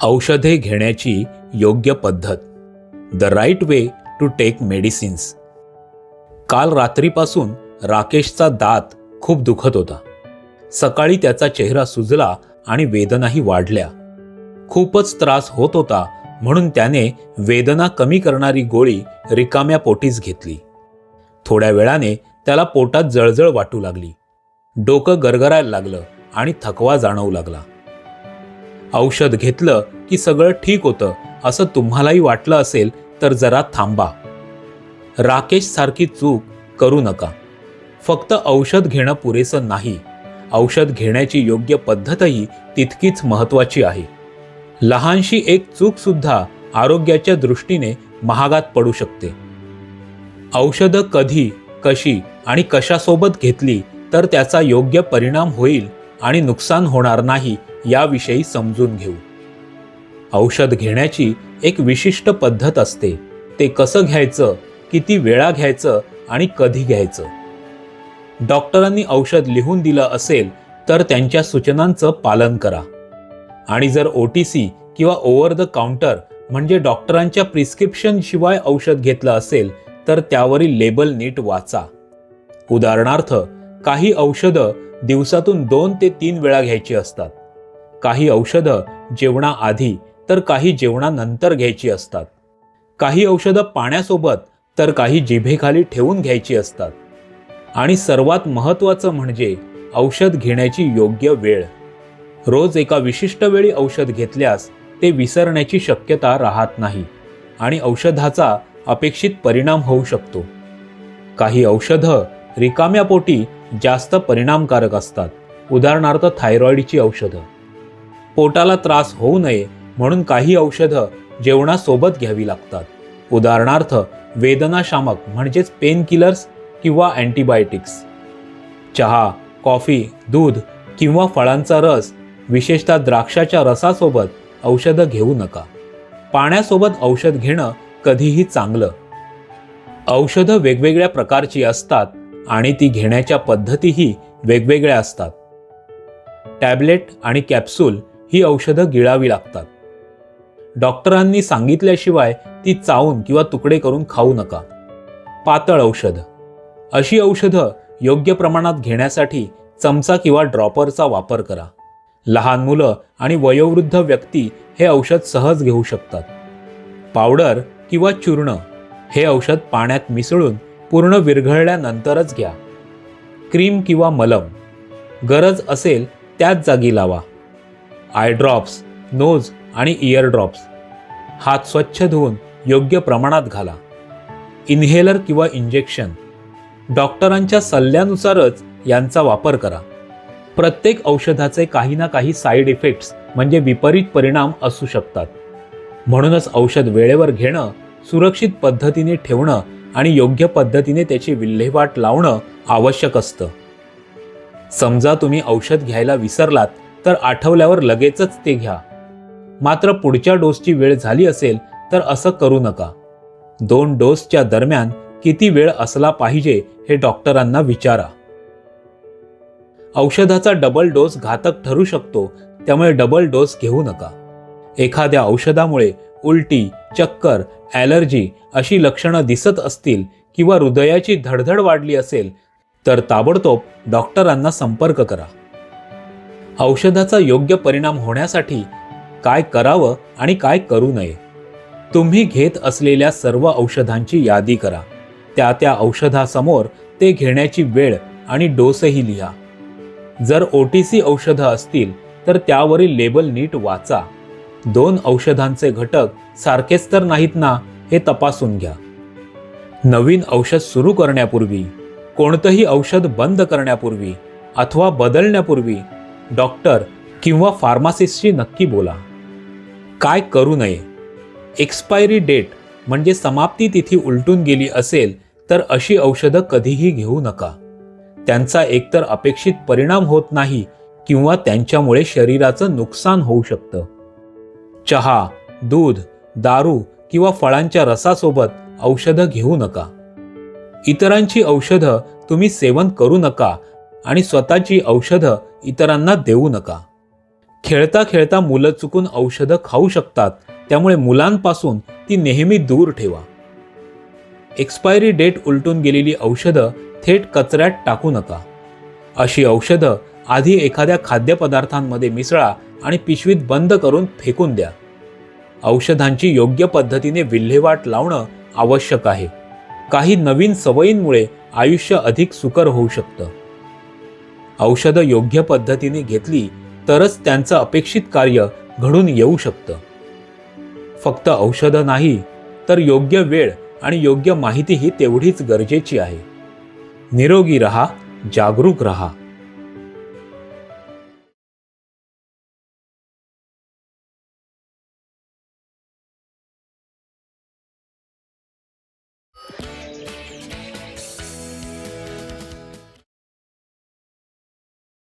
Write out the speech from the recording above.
औषधे घेण्याची योग्य पद्धत. The right way to take medicines. काल रात्रीपासून राकेशचा दात खूप दुखत होता. सकाळी त्याचा चेहरा सुजला आणि वेदनाही वाढल्या. खूपच त्रास होत होता म्हणून त्याने वेदना कमी करणारी गोळी रिकाम्या पोटीच घेतली. थोड्या वेळाने त्याला पोटात जळजळ वाटू लागली. डोकं गरगरायला लागलं आणि थकवा जाणवू लागला. औषध घेतलं की सगळं ठीक होतं असं तुम्हालाही वाटलं असेल तर जरा थांबा. राकेश सारखी चूक करू नका. फक्त औषध घेणं पुरेसं नाही, औषध घेण्याची योग्य पद्धतही तितकीच महत्त्वाची आहे. लहानशी एक चूक सुद्धा आरोग्याच्या दृष्टीने महागात पडू शकते. औषधं कधी, कशी आणि कशासोबत घेतली तर त्याचा योग्य परिणाम होईल आणि नुकसान होणार नाही याविषयी समजून घेऊ. औषध घेण्याची एक विशिष्ट पद्धत असते. ते कसं घ्यायचं, किती वेळा घ्यायचं आणि कधी घ्यायचं. डॉक्टरांनी औषध लिहून दिलं असेल तर त्यांच्या सूचनांचं पालन करा. आणि जर OTC किंवा ओव्हर द काउंटर म्हणजे डॉक्टरांच्या प्रिस्क्रिप्शन शिवाय औषध घेतलं असेल तर त्यावरील लेबल नीट वाचा. उदाहरणार्थ, काही औषधं दिवसातून 2 ते 3 वेळा घ्यायची असतात. काही औषधं जेवणाआधी तर काही जेवणानंतर घ्यायची असतात. काही औषधं पाण्यासोबत तर काही जिभेखाली ठेवून घ्यायची असतात. आणि सर्वात महत्त्वाचं म्हणजे औषध घेण्याची योग्य वेळ. रोज एका विशिष्ट वेळी औषध घेतल्यास ते विसरण्याची शक्यता राहत नाही आणि औषधाचा अपेक्षित परिणाम होऊ शकतो. काही औषधं रिकाम्या पोटी जास्त परिणामकारक असतात. उदाहरणार्थ थायरॉईडची औषधं. पोटाला त्रास होऊ नये म्हणून काही औषधं जेवणासोबत घ्यावी लागतात. उदाहरणार्थ वेदनाशामक म्हणजेच पेन किलर्स किंवा अँटीबायोटिक्स. चहा, कॉफी, दूध किंवा फळांचा रस, विशेषतः द्राक्षाच्या रसासोबत औषधं घेऊ नका. पाण्यासोबत औषध घेणं कधीही चांगलं. औषधं वेगवेगळ्या प्रकारची असतात आणि ती घेण्याच्या पद्धतीही वेगवेगळ्या असतात. टॅबलेट आणि कॅप्सूल ही औषधं गिळावी लागतात. डॉक्टरांनी सांगितल्याशिवाय ती चावून किंवा तुकडे करून खाऊ नका. पातळ औषध. अशी औषधं योग्य प्रमाणात घेण्यासाठी चमचा किंवा ड्रॉपरचा वापर करा. लहान मुलं आणि वयोवृद्ध व्यक्ती हे औषध सहज घेऊ शकतात. पावडर किंवा चूर्ण हे औषध पाण्यात मिसळून पूर्ण विरघळल्यानंतरच घ्या. क्रीम किंवा मलम गरज असेल त्याच जागी लावा. आय ड्रॉप्स, नोज आणि इयर ड्रॉप्स हात स्वच्छ धुवून योग्य प्रमाणात घाला. इन्हेलर किंवा इंजेक्शन डॉक्टरांच्या सल्ल्यानुसारच यांचा वापर करा. प्रत्येक औषधाचे काही ना काही साईड इफेक्ट्स म्हणजे विपरीत परिणाम असू शकतात. म्हणूनच औषध वेळेवर घेणं, सुरक्षित पद्धतीने ठेवणं आणि योग्य पद्धतीने त्याची विल्हेवाट लावणं आवश्यक असतं. समजा तुम्ही औषध घ्यायला विसरलात तर आठवल्यावर लगेचच ते घ्या. मात्र पुढच्या डोसची वेळ झाली असेल तर असं करू नका. 2 डोसच्या दरम्यान किती वेळ असला पाहिजे हे डॉक्टरांना विचारा. औषधाचा डबल डोस घातक ठरू शकतो, त्यामुळे डबल डोस घेऊ नका. एखाद्या औषधामुळे उलटी, चक्कर, ॲलर्जी अशी लक्षणं दिसत असतील किंवा हृदयाची धडधड वाढली असेल तर ताबडतोब डॉक्टरांना संपर्क करा. औषधाचा योग्य परिणाम होण्यासाठी काय करावं आणि काय करू नये. तुम्ही घेत असलेल्या सर्व औषधांची यादी करा. त्या औषधासमोर ते घेण्याची वेळ आणि डोसही लिहा. जर OTC औषधं असतील तर त्यावरील लेबल नीट वाचा. 2 औषधांचे घटक सारखेच तर नाहीत ना हे तपासून घ्या. नवीन औषध सुरू करण्यापूर्वी, कोणतंही औषध बंद करण्यापूर्वी अथवा बदलण्यापूर्वी डॉक्टर किंवा फार्मासिस्टशी नक्की बोला. काय करू नये. एक्सपायरी डेट म्हणजे समाप्ती तिथी उलटून गेली असेल तर अशी औषधं कधीही घेऊ नका. त्यांचा एकतर अपेक्षित परिणाम होत नाही किंवा त्यांच्यामुळे शरीराचं नुकसान होऊ शकतं. चहा, दूध, दारू किंवा फळांच्या रसासोबत औषधं घेऊ नका. इतरांची औषधं तुम्ही सेवन करू नका आणि स्वतःची औषधं इतरांना देऊ नका. खेळता खेळता मुलं चुकून औषधं खाऊ शकतात, त्यामुळे मुलांपासून ती नेहमी दूर ठेवा. एक्सपायरी डेट उलटून गेलेली औषधं थेट कचऱ्यात टाकू नका. अशी औषधं आधी एखाद्या खाद्यपदार्थांमध्ये मिसळा आणि पिशवीत बंद करून फेकून द्या. औषधांची योग्य पद्धतीने विल्हेवाट लावणं आवश्यक आहे. काही नवीन सवयींमुळे आयुष्य अधिक सुकर होऊ शकतं. औषधं योग्य पद्धतीने घेतली तरच त्यांचं अपेक्षित कार्य घडून येऊ शकतं. फक्त औषधं नाही, तर योग्य वेळ आणि योग्य माहितीही तेवढीच गरजेची आहे. निरोगी रहा, जागरूक रहा.